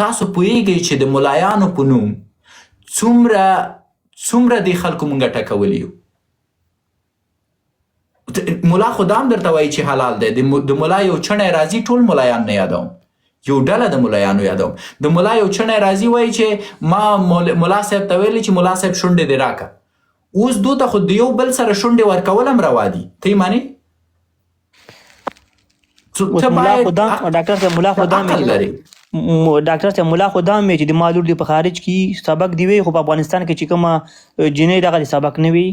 تاسو پوهیږئ چې د ملایانو په نوم څومره دې خلکو مونږ ټکولي یو. ملا خو دا هم درته وایي چې حلال دی. د ملا یو چڼی راځي، ټول ملایان نه یادوم، یو ډله د ملایانو یادوم. د ملا یو چڼی راځي وایي چې ما ملا صاحب ته ویلي چې ملا صاحب شونډې دې راکه. اوس دوی ته خو د یو بل سره شونډې ورکول هم روا دي. ته یې منې؟ ډاکټر صاحب ملا خو دا مې چې د مالور دی په خارج کې سبق دی وی، خو په افغانستان کې چې کومه جنۍ دغه سبق نه وي.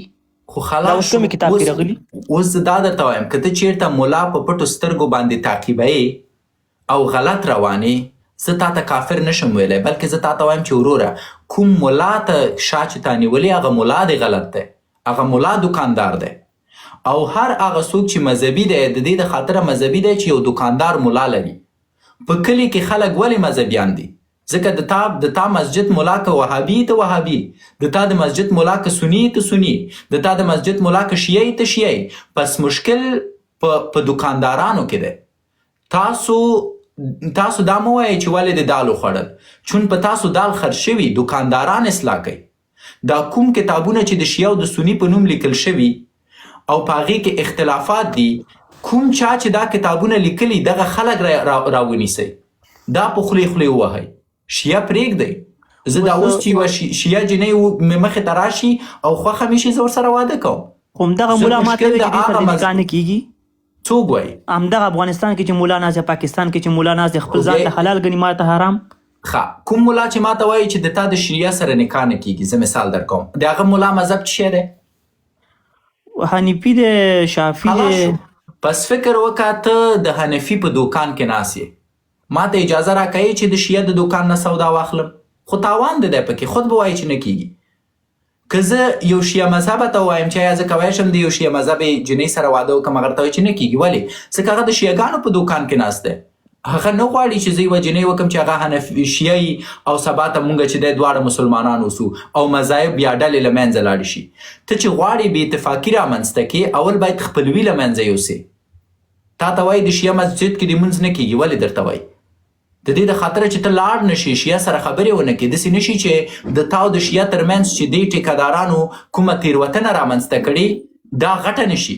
خو خلاص کوم کتاب کې راغلی. اوس دا درته وایم که ته چیرته ملا په پټو سترګو باندې تعقیبوې او غلط روانې، زه تا ته کافر نشم ویلی، بلکې زه تا ته وایم چې وروره کوم ملا ته شا چې تا نیولي هغه ملا دی غلط دی، هغه ملا دکاندار دی. او هر هغه څوک چې مذهبي دی د دې د خاطره مذهبي دی چې یو دکاندار ملا لري. په کلي کې خلک ولې مذهبیان دي؟ ځکه د تا مسجد ملا که وهابي ته وهابي، د تا د مسجد ملا که سني ته سني، د تا د مسجد ملا که شیعي ته شیعي. پس مشکل په دکاندارانو کې دی. تاسو دا مه وایئ چې ولې د دال وخوړل، چون په تاسو دال خرڅ شوي، دکانداران اصلاح کوي. دا کوم کتابونه چې د شیعه او د سني په نوم لیکل شوي او په هغې کې اختلافات دي، کوم چا چې دا کتابونه لیکلي دغه خلک راونیسئ، دا په خولې خولې ووهئ. شیعه پرېږدئ. زه دا اوس چې یوه شیعه جنۍ مې مخې ته راشي او خوښه مې شي، زه ورسره واده کوم. خو همدغه ملا ماته وایي چې دې سره نکاح نه کېږي. څوک وایي؟ همدغه افغانستان کې چې ملا ناست دی، پاکستان کې چې ملا ناست دی، خپل ځان ته حلال ګڼي، ما ته حرام. کوم ملا چې ما ته وایي چې د تا د شیعه سره نکاح نه کېږي، زه مثال در کوم، د هغه ملا مذهب څه شی دی؟ حنیفي دی، شافعي دی. پس فکر وکړه ته د حنفي په دوکان کې ناست یې، ما ته اجازه راکوي چې د شیعه د دوکان نه سودا واخلم؟ خو تاوان دی پکې، خود به وایي چې نه کېږي. که زه یو شیعه مذهبه ته ووایم چې ایا زه کولی شم د یو شیعه مذهبې جنۍ سره واده وکړم، هغه ته وایي چې نه کېږي. ولې؟ ځکه هغه د شیعهګانو په دوکان کې ناست دی. هغه نه غواړي چې زه یوه جنۍ وکړم چې هغه شیعه او سبا ته مونږ چې دی دواړه مسلمانان اوسو او مذاهب یا ډلې له منځه لاړې شي. ته چې غواړې بې اتفاقي رامنځته کړې، اول باید خپلوي له منځه یوسې. تا ته وایي د شیعه مسجد کې دې مونځ نه کېږي، ولې درته وایي؟ د دې د خاطره چې ته لاړ نشي، شیعه سره خبرې ونه کړې، داسې نشي چې د تا او د شیعه ترمنځ چې دې ټیکهدارانو کومه تېروتنه رامنځته کړې دا غټه نشي.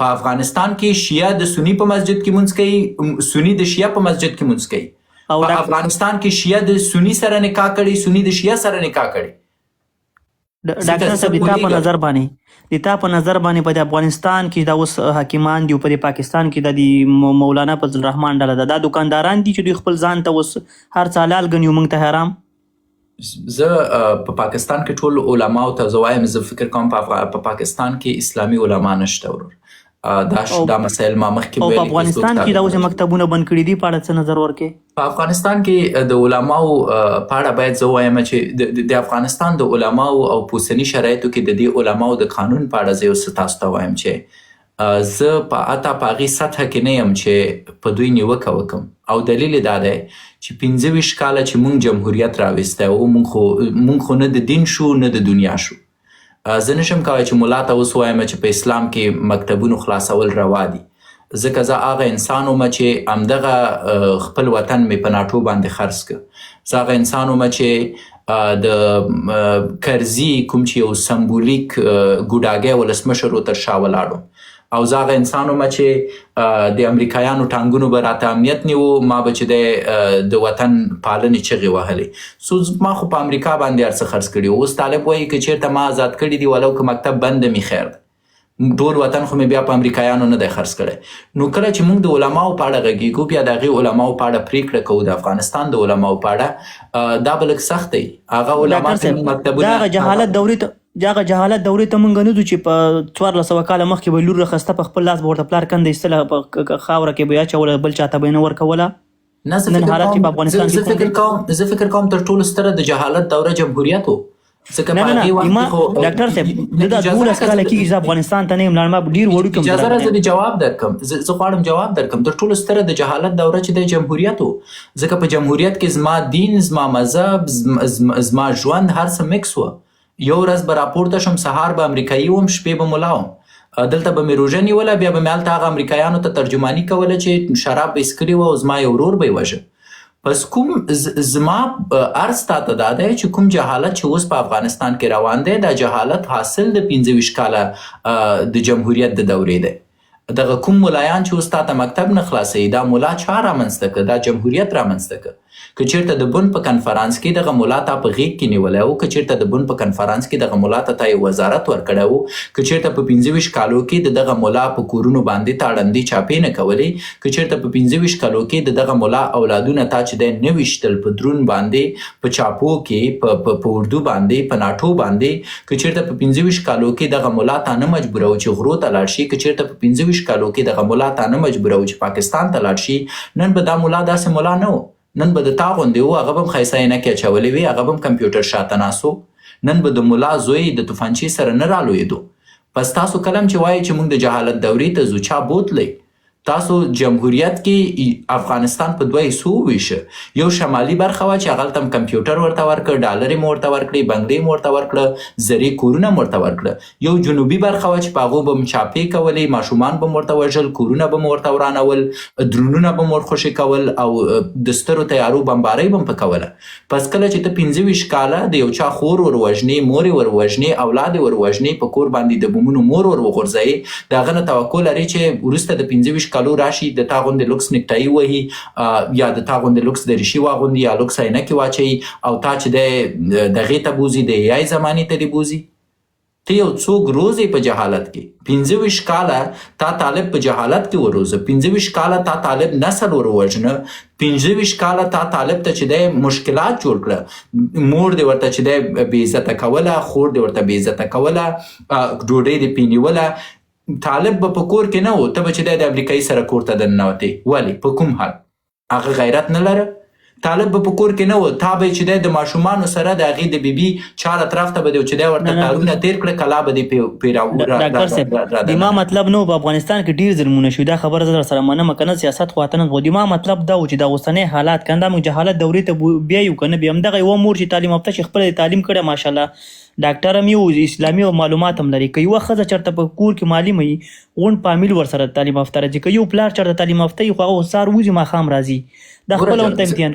په افغانستان کې شیعه د سني په مسجد کې مونځ کوي، سني د شیعه په مسجد کې مونځ کوي. په افغانستان کې شیعه د سني سره نکاح کړي، سني د شیعه سره نکاح کړي. ډاکټر صاحب د تا په نظر باندې په د افغانستان کې دا اوس حاکمان دي، په د پاکستان کې د مولانا فضل الرحمن ډله ده، دا دکانداران دي چې دوی خپل ځان ته اوس هر څه حلال ګڼي او موږ ته حرام. زه په پاکستان کې ټول علماو ته زه وایم، زه فکر کوم په پاکستان کې اسلامي علما نشته ورور. دا مسایل ما مخکې ویلي. او په افغانستان کې دا اوس مکتبونه بند کړي دي، په اړه څه نظر ورکړې؟ په افغانستان کې د علماو په اړه باید زه وایم چې د افغانستان د علماو او په اوسني شرایطو کې د دې علماو د قانون په اړه زه یو څه تاسو ته وایم چې زه په هغې سطحه کې نه یم چې په دوی نیوکه وکړم. او دلیل دا دی چې 25 کاله چې موږ جمهوریت راوستی و، موږ خو نه د دین شو نه د دنیا شو. زه نشم کولی چې ملا ته اوس وایم چې په اسلام کې مکتبونو خلاصول روا دي، ځکه زه هغه انسان وم چې همدغه خپل وطن مې په ناټو باندې خرڅ کړ. زه هغه انسان وم چې د کرزي کوم چې یو سمبولیک ګوډاګی ولسمشر و تر شا ولاړم، او زه هغه انسان وم چې د امریکایانو ټانګونو به راته امنیت نیو، ما به چې دی د وطن پالنې چغې وهلې. ما خو په امریکا باندې هر څه خرڅ کړي. اوس طالب وایي که چېرته ما آزاد کړي دي ولو که مکتب بند مې خیر دی، ټول وطن خو مې بیا په امریکایانو نه دی خرڅ کړی. نو کله چې موږ د علماو په اړه غږیږو، بیا د هغې علماو په اړه پرېکړه کوو، د افغانستان د علماو په اړه، دا به لږ سخت دی. هغه علما مکتبونه دغه جهالت دورې ته مونږ نه ځو چې په 1400 کاله مخکې به لور راخسته، په خپل لاس به ورته پلار کنده ایستله، په خاوره کې به یې اچوله، بل چاته به یې نه ورکوله. نن حالت کې په افغانستان کې زه فکر کوم تر ټولو ستره د جهالت دوره جمهوریت و. ډاکټر صاحب دا 12 کاله کېږي زه افغانستان ته نه یم لاړم، ډېر وړوکی اجازه راځه د جواب درکړم. زه غواړم جواب درکړم. تر ټولو ستره د جهالت دوره چې د جمهوریت و، ځکه په جمهوریت کې زما دین، زما مذهب، زما ژوند هر څه مکس و. یو ورځ به راپورته شم، سهار به امریکایي وم، شپې به ملا وم، دلته به مې روژه نیوله، بیا به مې هلته هغه امریکایانو ته ترجماني کوله چې شراب به یې څښلي وه او زما یو ورور به یې وژه. پس کوم زما عرض تاته دا دی چې کوم جهالت چې اوس په افغانستان کې روان دی دا جهالت حاصل د 25 کاله د جمهوریت د دورې دی. دغه کوم ملایان چې اوس تاته مکتب نه خلاصوي دا ملا چا رامنځته کړه؟ دا جمهوریت رامنځته کړه. که چېرته د بن په کنفرانس کې دغه ملا تا په غېږ کې نیولی و، که چېرته د بن په کنفرانس کې دغه ملا ته یو وزارت ورکړی و، که چېرته په 25 کالو کې د دغه ملا په کورونو باندې تا ړندې چاپې نه کولې، که چېرته په 25 کالو کې د دغه ملا اولادونه تا چې دی نه ویشتل په درون باندې، په چاپو کې، په اردو باندې، په ناټو باندې، که چېرته په 25 کالو کې دغه ملا تا نه مجبوره و چې غرو ته لاړ شي، که چېرته په 25 کالو کې دغه ملا تا نه مجبوره و چې پاکستان ته لاړ شي، نن به دا ملا داسې ملا نه و. نن به د تا غوندې و، هغه به هم ښایسته عینکې اچولې وي، هغه به هم کمپیوټر شاته ناست و. نن به د ملا زوی د توفانچې سره نه رالویدو. پس تاسو کلم چې وایي چې موږ د جهالت دورې ته ځو، چا بوتلی؟ تاسو جمهوریت کې افغانستان په دوه حصو وویشه. یو شمالي برخه وه چې هغلته هم کمپیوټر ورته ورکړه، ډالرې مو ورته ورکړې، بنګلې مو ورته ورکړه، زرې کورونه مو ورته ورکړه. یو جنوبي برخه وه چې په هغو به م چاپې کولې، ماشومان به م ورته وژل، کورونه به م ورته ورانول، درونونه به م ورخوشې کول او د سترو تیارو بمبارۍ به م په کوله. پس کله چې ته 25 کاله د یو چا خور ور وژنې، مور ور وژنې، اولاد ور وژنې، په کور باندې د بمونو مور ور وغورځوې، د هغه نه توقع لري چې وروسته د 25 کالو راشي د تا غوندې لوکس نیکټایي وهي یا د تا غوندې لوکس دریشي واغوندي یا لوکس عینکې واچوي او تا چې دی دغې ته بوځي، د AI زمانې ته دې بوځي. ته یو څوک روزې په جهالت کې. 25 کاله تا طالب په جهالت کې وروزه، 25 کاله تا طالب نسل ور ووژنه، 25 کاله تا طالب ته چې دی مشکلات جوړ کړه، مور دې ورته چې دی بې عزته کوله، خور دې ورته بې عزته کوله، ډوډۍ دې پې نیوله. طالب به په کور کې نه و، ته به چې دی د امریکایي سره کور ته دننوتې. ولې؟ په کوم حال؟ هغه غیرت نه لره؟ طالب به په کور کې نه و، تا به چې دی د ماشومانو سره د هغې د بیبي چار اطراف ته به دی چې دی ورته تارونه تیر کړه، کلا به دی ډاکټر صاحب د ما مطلب نه و په افغانستان کې ډېر ظلمونه شوي، دا خبره زه در سره منمه که نه سیاست خو اتنه د ما مطلب دا و چې دا اوسنی حالات که دا موږ جهالت دورې ته بیایو که نه بیایو، همدغه یوه مور چې تعلیم یافته چې خپله تعلیم کړی ماشاءالله ډاکټر هم یو، اسلامي او معلومات هم لري، که یوه ښځه چېرته په کور کې معلمه وي غونډ فامیل ورسره تعلیم یافته راځي، که یو پلار چېرته تعلیم یافته وي خو هغه سهار وځي ماښام راځي، دا خپله ورته امتحان.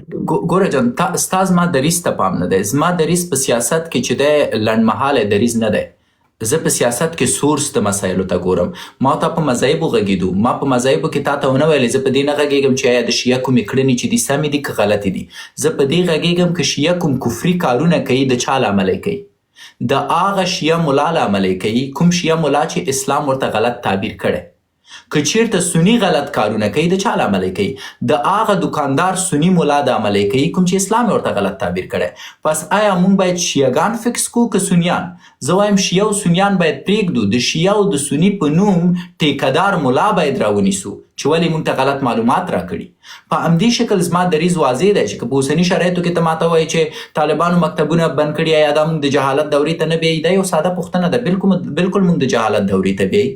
ګوره جان، ستا زما دریځ ته پام نه دی. زما دریځ په سیاست کې چې دی لنډمهالی دریځ نه دی. زه په سیاست کې سورس د مسایلو ته ګورم. ما تا په مذاهبو غږېدو، ما په مذاهبو کې تا ته ونه ویلې زه په دې نه غږېږم چې آیا د شیعه کومې کړنې چې دي سمې دي که غلطې دي. زه په دې غږېږم که شیعه کوم کفري کارونه کوي د چا له امله کوي، د هغه شیعه ملا له امله کوي، کوم شیعه ملا چې اسلام ورته غلط تعبیر کړی. که چیرته سنی غلط کارونه کوي د چا له امله کوي؟ د هغه دکاندار سنی ملا د امله کوي کوم چې اسلام ورته غلط تعبیر کړی. پس آیا موږ باید شیعهګان فکس کړو که سنیان؟ زه وایم شیعه او سنیان باید پرېږدو، د شیعه او د سني په نوم ټیکهدار ملا باید راونیسو چې ولې موږ ته غلط معلومات راکړي. په همدې شکل زما دریځ واضح دی چې که په اوسني شرایطو کې ته ماته وایي چې طالبانو مکتبونه بند کړي یا دا موږ د جهالت دورې ته نه بیایي، دا یو ساده پوښتنه ده. بالکل موږ د جهالت دورې ته بیایي،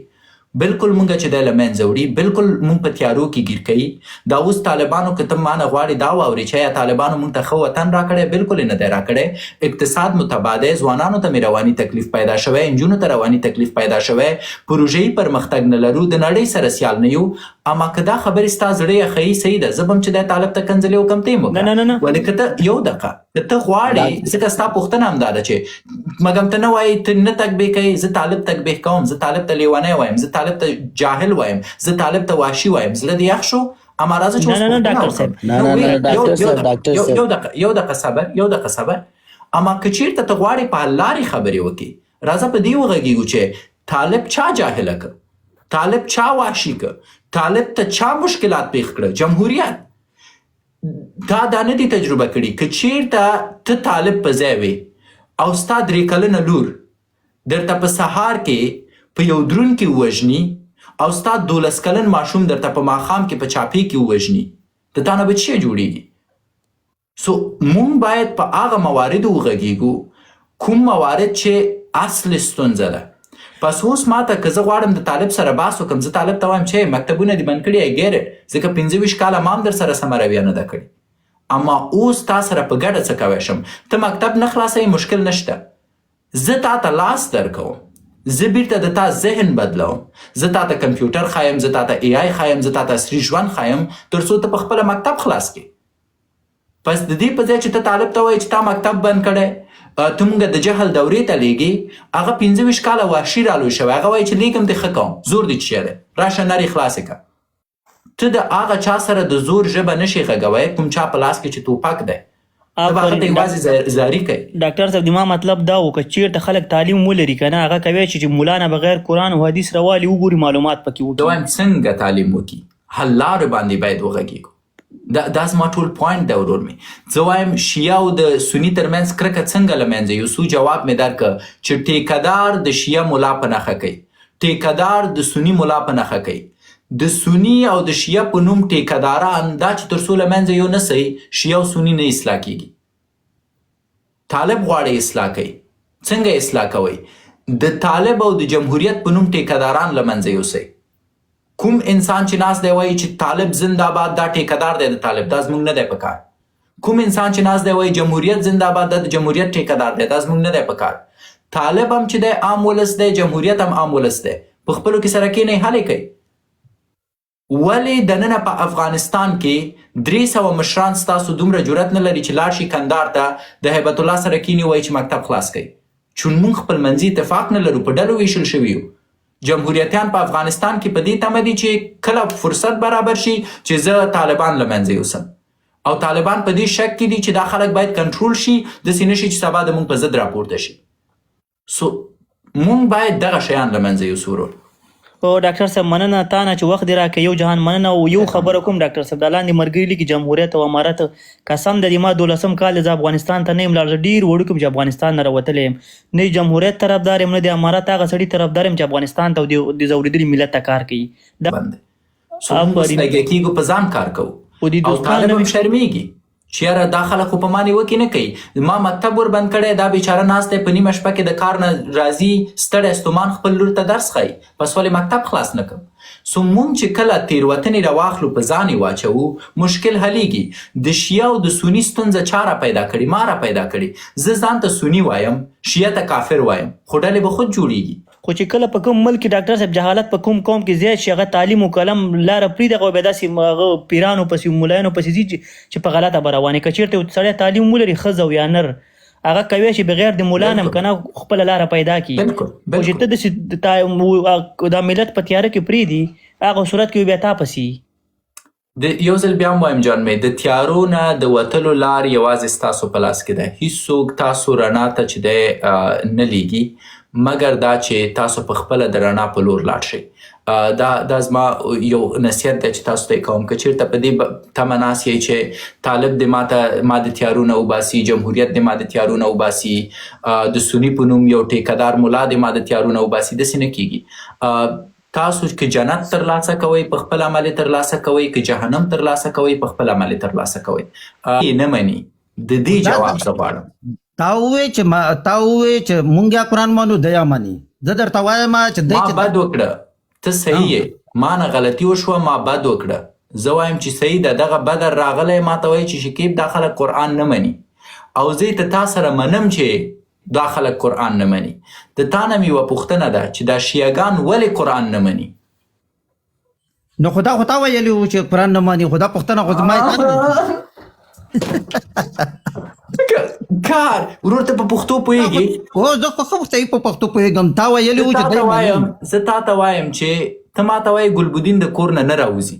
بالکل مونږ چې دی له منځه وړي، بالکل مونږ په تیارو کې ګیر کوي. دا اوس طالبانو که ته مانه غواړې دا واورې چې آیا طالبانو مونږ ته ښه وطن راکړی؟ بالکل یې نه دی راکړی. اقتصاد مو تباه دی، ځوانانو ته مې رواني تکلیف پیدا شوی، نجونو ته رواني تکلیف پیدا شوی، پروژه‌یي پرمختګ نه لرو، د نړۍ سره سیال نه یو. اما که دا خبرې ستا زړه یې ښیي صحیح ده، زه به هم چې دی طالب ته کنځلې وکړم ته یې وکړه. ولې که ته یو دقیقه که ته غواړې، ځکه ستا پوښتنه هم دا ده چې مګم ته نه وایي ته نه تقبیح کوې، زه طالب تقبیح کوم، زه طالب ته لیونی وایم، زه طالب ته جاهل وایم، زه طالب ته وحشي وایم. زړه دې یخ شو؟ اما راځه چې یو دقیقه صبر. اما که چېرته ته غواړې په حل لارې خبرې وکړې، راځه په دې وغږېږو چې طالب چا جاهله که، طالب چا وحشي که، طالب ته چا مشکلات پیښ کړه؟ جمهوریت. تا دا نه دي تجربه کړي که چېرته ته طالب په ځای وې او ستا 3 کلنه لور درته په سهار کې په یو درون کې ووژني او ستا 12 کلن ماشوم درته په ماښام کې په چاپې کې ووژني، د تا نه به څه جوړېږي؟ سو مونږ باید په هغه مواردو وغږېږو کوم موارد چې اصل ستونزه ده. پس اوس ماته که زه غواړم د طالب سره بحث وکړم، زه طالب ته وایم چې مکتبونه دې بند کړي I get it، ځکه 25 کاله ما هم در سره سمه رویه نه ده کړې. اما اوس تا سره په ګډه څه کوی شم؟ ته مکتب نه خلاصوي، مشکل نشته، زه تا ته لاس درکوم، زه بیرته د تا ذهن بدلوم، زه تا ته کمپیوټر ښایم، زه تا ته AI ښایم، زه تا ته عصري ژوند ښایم، تر څو ته په خپله مکتب خلاص کړې. پس د دې په ځای چې ته طالب ته وایې چې تا مکتب بند کړی ته مونږ د جهل دورې ته لیږې هغه 15 کاله وحشي رالوی شوی هغه وایي چې لیږم دې ښه کوم زور دې چې دی راشه نرې خلاصې کړه ته د هغه چا سره د زور ژبه نشي غږوی کوم چا په لاس کې چې توپک دی ته به هغه ته یوازې زاري کوي. ډاکټر صاحب زما مطلب دا و که چېرته خلک تعلیم ولري که نه هغه کوی چې مولا نه بغیر قرآن او حدیث راوالي وګوري معلومات پکې زه وایم څنګه تعلیم وکړي حل لارو باندې باید وغږیږو دا زما ټول پوینټ دی ورور مې زه وایم شیعه او د سني ترمنځ کرکه څنګه له منځه یوسو جواب مې درکړه چې ټیکهدار د شیعه ملا په نښه کوي ټیکهدار د سني ملا په نښه کوي د سني او د شیعه په نوم ټیکهداران دا چې تر څو له منځه یو نه سئ شیعه او سني نه اصلاح کیږي. طالب غواړي اصلاح کوي څنګه اصلاح کوي د طالب او د جمهوریت په نوم ټیکهداران له منځه یوسئ. کوم انسان چې ناست دی وایي چې طالب زنده‌باد دا ټیکهدار دی د طالب دا زموږ نه دی په کار. کوم انسان چې ناست دی وایي جمهوریت زنده‌باد دا د جمهوریت ټیکهدار دی دا زموږ نه دی په کار. طالب هم چې دی عام ولس دی جمهوریت هم عام ولس دی په خپلو کې سره کېنئ حل کوي. ولې دننه په افغانستان کې 300 مشران ستاسو دومره جرأت نه لري چې لاړ شي کندهار ته د هیبت الله سره کینی وایي چې مکتب خلاص کوي چون موږ خپل منځي اتفاق نه لرو په ډلو ویشل شوي یو. جمهوریتیان په افغانستان کې په دې تمه دي چې کله فرصت برابر شي چې زه طالبان له منځه یوسم او طالبان په دې شک کې دي چې دا خلک باید کنټرول شي داسې نه شي چې سبا د موږ په ضد راپورته شي. سو موږ باید دغه شیان له منځه یوسو ورور. او ډاکټر صاحب مننه تا نه چې وخت دې راکړې یو جهان مننه او یو خبره کوم ډاکټر صاحب دا لاندې مرګري لیکي جمهوریت او امارت قسم د دې ما 12 کال زه افغانستان ته نه یم لاړ ډېر وړوکی چې افغانستان نه راوتلی یم نه جمهوریت طرفدار یم نه د امارت هغه سړي طرفدار یم چې افغانستان ته د ځورېدلي ملت ته کار کوي. سو موږ لګیا کېږو په ځان کار کوو او طالب هم شرمېږي چې یاره دا خلک خو په ما نیوکې نه کوي ما مکتب ور بند کړی دا بیچاره ناست دی په نیمه شپه کې د کار نه راځي ستړی ستومان خپل لور ته درس ښایي پس ولې مکتب خلاص نه کړم. سو مونږ چې کله تېروتنې راواخلو په ځان یې واچوو مشکل حلیږي. د شیعه او د سني ستونزه چا را پیدا کړي ما را پیدا کړي زه ځان ته سني وایم شیعه ته کافر وایم خو ډلې به خود جوړیږي. خو چې کله په کوم ملک کې ډاکټر صاحب جهالت په کوم قوم کې زیات شي هغه تعلیم او قلم لاره پرېږدي هغه بیا داسې هغه پیرانو پسې ملایانو پسې ځي چې په غلطه به روان وي. که چېرته سړی تعلیم ولري ښځه او یا نر هغه کوی چې بغیر د مولا نه که نه خپله لاره پیدا کړي خو چې ته داسې دا ملت په تیاره کې پرېږدي هغه صورت کې بیا تا پسې یو ځل بیا هم وایم جان مې د تیارو نه د وتلو لار یوازې ستاسو په لاس کې ده. هیڅوک تاسو رڼا ته چې دی نه لیږي مګر دا چې تاسو په خپله د رڼا په لور لاړ شئ. دا زما یو نصیحت دی چې تاسو ته یې کوم که چېرته په دې تمه ناست یئ چې طالب دې ما د تیارو نه وباسي جمهوریت دې ما د تیارو نه وباسي د سني په نوم یو ټیکهدار ملا دې ما د تیارو نه وباسي داسې نه کېږي. تاسو که جنت ترلاسه کوئ په خپل عمل ترلاسه کوئ که جهنم ترلاسه کوئ په خپل عمل ترلاسه کوئ. نه مني د دې جواب زه غواړم. تا ووې چې مونږ یا قرآن مانو دی یا مني زه درته وایم چې ما بد وکړه ته صحیح یې ما نه غلطي وشوه ما بد وکړه زه وایم چې صحیح ده دغه بدر راغلی ما ته وایي چې شکیب دا خلک قرآن نه مني او زه ته تا سره منم چې دا خلک قرآن نه مني. د تا نه مې یوه پوښتنه ده چې دا شیعهګان ولې قرآن نه مني؟ نو خدا خو تا ویلي وو چې قرآن نه مني خدا پوښتنه خو زما کار ورور ته په پښتو پوهېږي او زه خو صحیح په پښتو پوهېږم تا ویلي وو چې زه تا ته وایم چې ته ما ته وایې ګلبدین د کور نه راوځي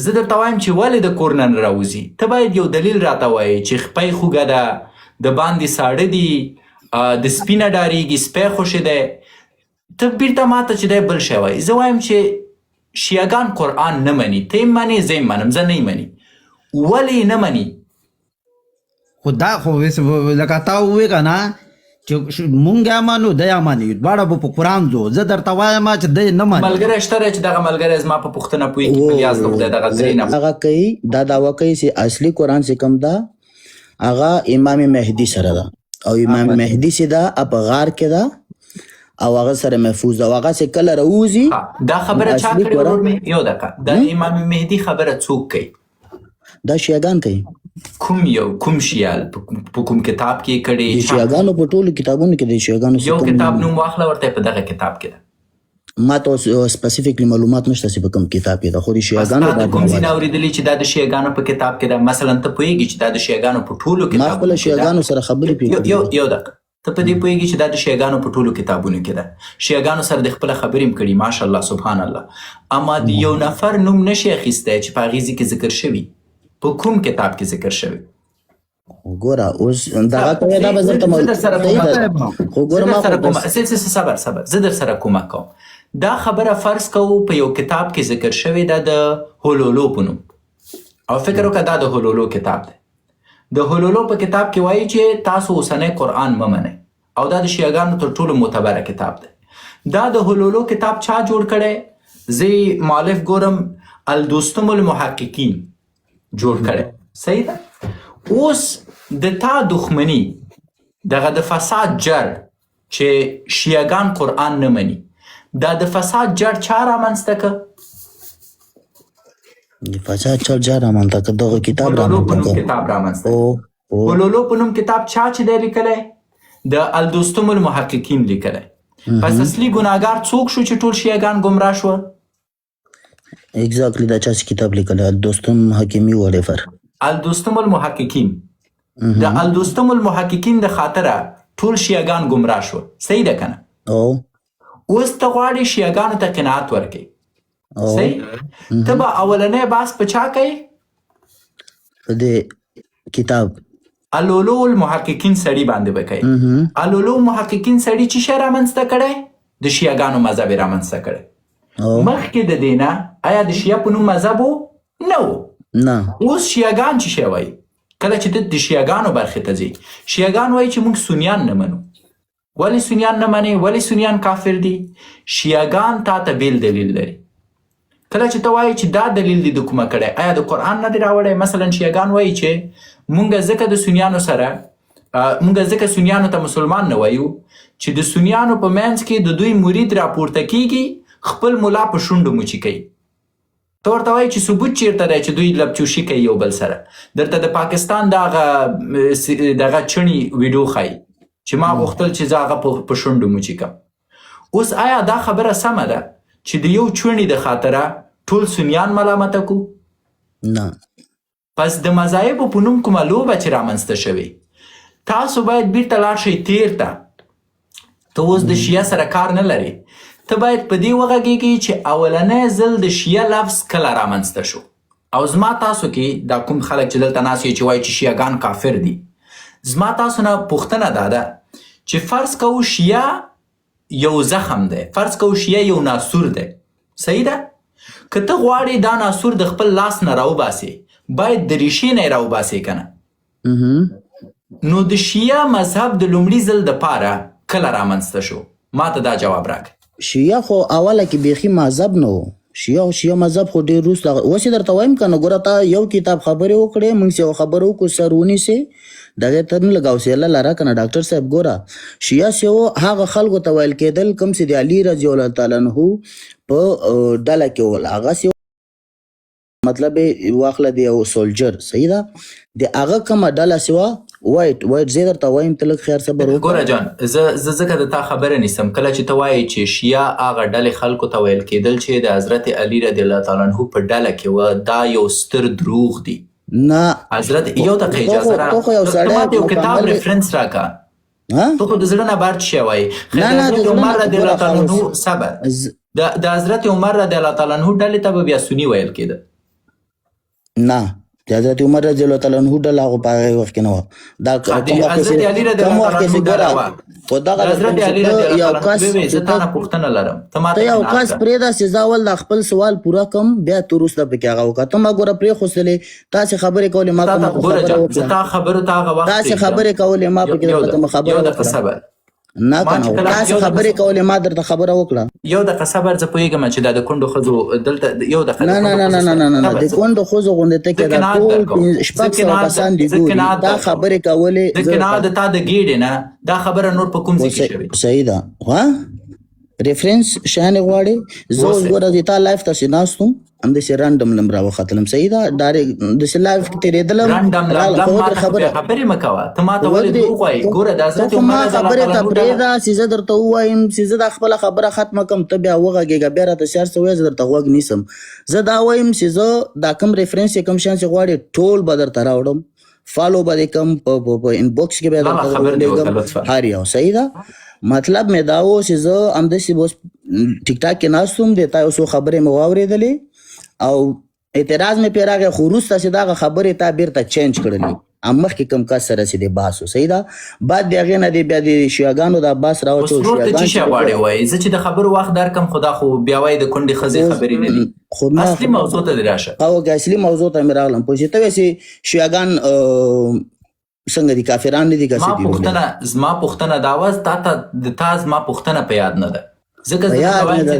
زه درته وایم چې ولې د کور نه راوځي ته باید یو دلیل راته وایې چې خپۍ خوږه ده د باندې ساړه دي د سپي نه ډارېږي سپی خوشې دی ته بیرته ما ته چې دی بل شی وایي. زه وایم چې شیعهګان قرآن نه مني ته یې منې زه یې منم زه نه یې مني ولې نه مني؟ خو دا خو لکه تا ووې که نه چې مونږ یا منو دی یا مني دواړه به په قرآن ځو زه درته وایم چې دی نه مني. ملګری شته دی چې دغه ملګری زما په پوښتنه پوهېږي په لیاز د خدای دغه درې نه هغه کوي دا دعوه کوي چې اصلي قرآن چې کوم ده هغه امام مهدي سره ده او امام مهدي چې ده په غار کې ده او هغه سره محفوظ ده او هغه چې کله راوځي دا خبره چا کړې ورور مې یو دقیقه دا امام مهدي خبره څوک کوي؟ دا شیعهګان کوي. کوم شیعه په کوم کتاب کې کړي؟ د شیعهګانو په ټولو کتابونو کې د شیعهګانو یو کتاب نوم واخله ورته په دغه کتاب کې ده ما ته سپیسیفیکلی معلومات نشته چې په کوم کتاب کې ده، خو د شیعاګانو ستا د کوم ځای نه اورېدلي چې دا د شیعاګانو په کتاب کې ده؟ مثلا ته پوهېږي چې دا د شیعاګانو په ټولو ما خپل کتابونو کې ده؟ شیعاګانو سره خبرې پرې یو دقیقه، ته په دې پوهېږي چې دا د شیعاګانو په ټولو کتابونو کې ده؟ شیعاګانو سره د خپله خبرې هم کړي، ماشاءالله سبحان الله، اما د یو نفر نوم نشي اخیستی چې په هغې ځای کې ذکر شوي، په کوم کتاب کې ذکر شوي؟ ګوره اوس دغه کوې دا به درته زه در سره کومک خو ګوره ما صبر زه در سره کومک کوم. دا خبره فرض کوو په یو کتاب کې ذکر شوې ده د هولولو په نوم، او فکر وکړه دا د هولولو کتاب دی. د هولولو په کتاب کې وایي چې تاسو اوسنی قرآن مه منئ، او دا د شیعاګانو تر ټولو معتبره کتاب دی. دا د هولولو کتاب چا جوړ کړی؟ زه مؤلف ګورم الدوستم المحققین جوړ کړی، صحیح ده؟ اوس د تا دښمني دغه د فساد جړ چې شیعاګان قرآن نه مني، دا د فساد جړ چا رامنځته که؟ د فساد چا رامنځته که؟ دغه کتاب هولولو په نوم رامنځته کتاب رامنځته او او هولولو په نوم کتاب چا چې دی لیکلی؟ د الدوستم المحققین لیکلی. پس اصلي ګناهګار څوک شو چې ټول شیعاګان ګمراه شوه؟ ایگزیکټلی دا چا چې کتاب لیکلی دوستم حکیمي ولیفر الدوستم المحققین. د الدوستم المحققین د خاطره ټول شیعاګان ګمراه شو، صحیح ده کنه؟ او اوس ته غواړې شیعاګانو ته قناعت ورکړي، او صحیح؟ ته به اولنی بحث په چا کوې؟ په دې کتاب الولو المحققین سړي باندې به کوې. الولو محققین سړي چې شی رامنځته کړی؟ د شیعاګانو مذهب یې رامنځته کړی. او مخکې د دې نه آیا د شیعه په نوم مذهب و؟ نه و. نه اوس شیعاګان چې شی وایي، کله چې د شیعاګانو برخې ته ځي، شیعاګان وایي چې موږ سنیان نه منو. ولې سنیان نه منې؟ ولې سنیان کافر دي؟ شیعاګان تا ته بیل دلیل لري. کله چې ته وایي چې دا دلیل دې د کومه کړی، آیا د قرآن نه دی راوړی؟ مثلا شیعاګان وایي چې مونږ ځکه د سنیانو سره مونږ ځکه سنیانو ته مسلمان نه وایو چې د سنیانو په منځ کې د دوی مرید راپورته کیږي، خپل ملا په شونډو موچي کوي. ته ورته وایي چې ثبوت چیرته دی چې دوی لپچوشي کوي یو بل سره؟ درته د پاکستان دغه چڼي ویډیو ښایي چې ما غوښتل چې زه هغه په شونډو موچي کړم. اوس آیا دا خبره سمه ده چې د یو چڼي د خاطره ټول سنیان ملامته کو؟ نه. پس د مذاهبو په نوم کومه لوبه چې رامنځته شوې، تاسو باید بیرته لاړ شئ تیر ته. ته اوس د شیعه سره کار نه لرې، ته باید په دې وغږېږي چې اولنی ځل د شیعه لفظ کله رامنځته شو. او زما تاسو کې دا کوم خلک چې دلته ناست یې چې وایي چې شیعاګان کافر دي، زما تاسو نه پوښتنه دا ده چې فرض کوو شیعه یو زخم دی، فرض کوو شیعه یو ناسور دی، صحیح ده؟ که ته غواړې دا ناسور د خپل لاس نه راوباسې، باید د ریښې نه یې راوباسې که نه؟ نو د شیعه مذهب د لومړي ځل دپاره کله رامنځته شو؟ ما ته دا جواب راکړه. شیعه خو اوله کې بیخي مذهب نه و، شیعه مذهب خو ډېر وروسته. اوس یې درته وایم که نه، ګوره تا یو کتاب خبرې وکړې، موږ چې یو خبره وکړو سر ونیسې، دغې ته نه لګاو سیله لره که نه ډاکټر صاحب. ګوره شیعه چې هغه خلکو ته ویل کېدل کوم چې د علي رضی الله تعالی عنه په ډله کې ول، هغه مطلب واخله د یو سولجر، صحیح ده؟ د هغه کومه ډله سوه وایټ زه درته وایم ته لږ خیر صبر وکړه. ګوره جان، زه ځکه د تا خبره نیسم. کله چې ته وایې چې شیعه هغه ډلې خلکو ته ویل کېدل چې د حضرت علي رضی الله تعالی عنه په ډله کې وه، دا یو ستر دروغ دی. نه حضرت یو دقیقه اجازه راکړه، ته ماته یو کتاب ریفرنس راکړه. ته خو د زړه نه بار څه شی وایي. حضرت عمر رضی الله تعالی عنه صبر د حضرت عمر رضی الله تعالی عنه ډلې ته به بیا سني ویل کېده؟ نه، د حضرت عمر رضی الله تعالی عنه ډله هغه په هغه وخت کې نه وه. دا حضرت علي رضی الله تعالی عنه ډله وه. حضرت علي رضی الله تعالی عنه زه تا نه پوښتنه لرم، ته یو کس پرېږده چې زه اول د خپل سوال پوره کړم، بیا ته وروسته پکې هغه وکړه. ته ما ګوره پرېښوستلې، تاسې خبرې کولې، ما کومه خبره وکړه، تا خبرو ته هغه وخت تاسې خبرې کولې، ما پکې درته کومه خبره وکړه. نه کنه، تاسې خبرې کولې، ما درته خبره وکړه. یو دقیقه صبر، زه پوهېږم چې دا د کونډو ښځو دلته یو دقیقه. نه نه نه نه نه نه، د کونډو ښځو غوندې ته کې دا ټول شپږ سوه کسان دي ګوري، دا خبرې کولې. ځکه نه د تا د ګېډې نه دا خبره نور په کوم ځای کې شوې؟ صحیح ده. ریفرنس شان غواړي زه اوس ګوره د تا لایف تاسې ناستم همداسې رانډم لم راوختلم صحیح ده ډایرکټ داسې لایف کې تېرېدلم رانډم لم ما ته خبرې مه کوه ته ما ته ولې دروغ وایې ګوره د حضرت ما عمر خبرې ته پرېږده چې زه درته ووایم چې زه دا خپله خبره ختمه کړم ته بیا وغږېږه بیا راته سیار څه وایه زه درته غوږ نیسم زه دا وایم چې زه دا کوم ریفرنس یې کوم شیان چې غواړې ټول به درته راوړم فالو به دې کوم په انبوکس کې به یې درته راولېږم هر یو صحیح ده مطلب مې دا و چې زه همداسې اوس ټیک ټاک کې ناست وم د تا یو څو خبرې مې واورېدلې او اعتراض مې پرې راغی خو وروسته چې دغه خبرې تا بیرته چینج کړلې مخکې کوم کس سره چې د بحث و صحیح ده بعد د هغې نه دی بیا د شیعګانو دا بحث راوچو ورور ته څه شی غواړې وایي زه چې د خبرو وخت درکړم خو دا خو بیا وایي د کونډې ښځې خبرې نه دي اصلي موضوع ته دې راشه او اصلي موضوع ته مې راغلم پوه شې ته وایې چې شیعګان څنګه دي کافران نه دي که څه دي زما پوښتنه دا وه تا زما پوښتنه په یاد نه ده ځکه زه وایم چې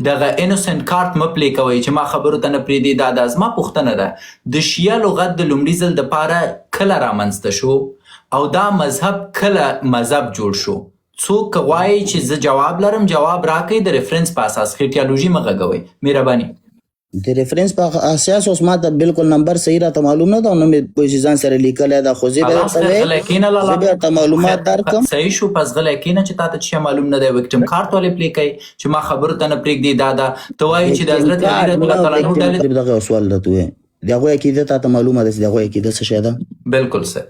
دغه انوسنټ کارت مه پلی کوئ چې ما خبرو ته نه پرېږدي دا زما پوښتنه ده د شیعه لغت د لومړي ځل دپاره کله رامنځته شو او دا مذهب کله مذهب جوړ شو څوک که وایي چې زه جواب لرم جواب راکئ د ریفرنس په اساس خیټیالوژي مه غږوئ مهرباني د ریفرنس په اساس اوس ما ته بالکل نمبر صحیح راته معلوم نه ده نو مې کوئی ځان سره لیکلی ده خو زه به درته معلومات درکړم صحیح شو پس غلی کښېنه چې تا ته څه معلوم نه دی وکټم کارت ولې پلی کوي چې ما خبرو ته نه پرېږدي دا ته وایي چې د حضرت علي رضی الله تعالی عنه ډلې دغه یو سوال درته ووایم د هغوی عقیده تا ته معلومه ده چې د هغوی عقیده څه شی ده بلکل صحیح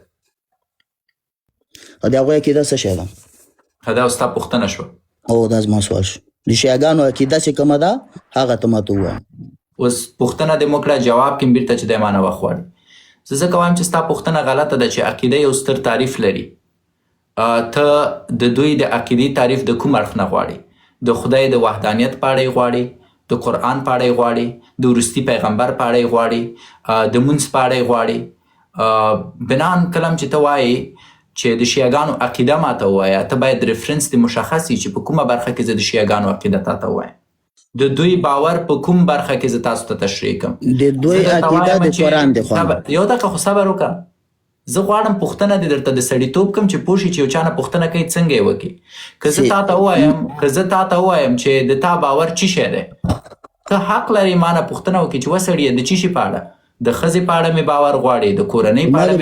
او د هغوی عقیده څه شی ده دا ستا پوښتنه شوه او دا زما سوال شو د شیعګانو عقیده چې کومه ده هغه ته ماته ووایم اوس پوښتنه دې مو کړه جواب کې بیرته چې دی ما نه وخت غواړي زه ځکه وایم چې ستا پوښتنه غلطه ده چې عقیده یو ستر تعریف لري ته د دوی د عقیدې تعریف د کوم اړخ نه غواړي د خدای د وحدانیت په اړه یې غواړي د قرآن په اړه یې غواړي د وروستي پیغمبر په اړه یې غواړي د مونځ په اړه یې غواړي بنان کلم چې ته وایې چې د شیعګانو عقیده ماته ووایه ته باید ریفرنس دې مشخص وي چې په کومه برخه کې زه د شیعګانو عقیده تا ته ووایم د دوی باور په کوم برخه کې زه تاسو ته تشریح کوم د دوی عقیده د قرآن د خوا یو دقیقه خو صبر وکړه زه غواړم پوښتنه دې درته د سړیتوب کوم چې پوه شي چې یو چا نه پوښتنه کوي څنګه یې وکړي که زه تا ته ووایم چې د تا باور څه شی دی ته حق لرې ما نه پوښتنه وکړي چې وسړیه د څه شي په اړه د ښځې په اړه مې باور غواړي د کورنۍ په اړه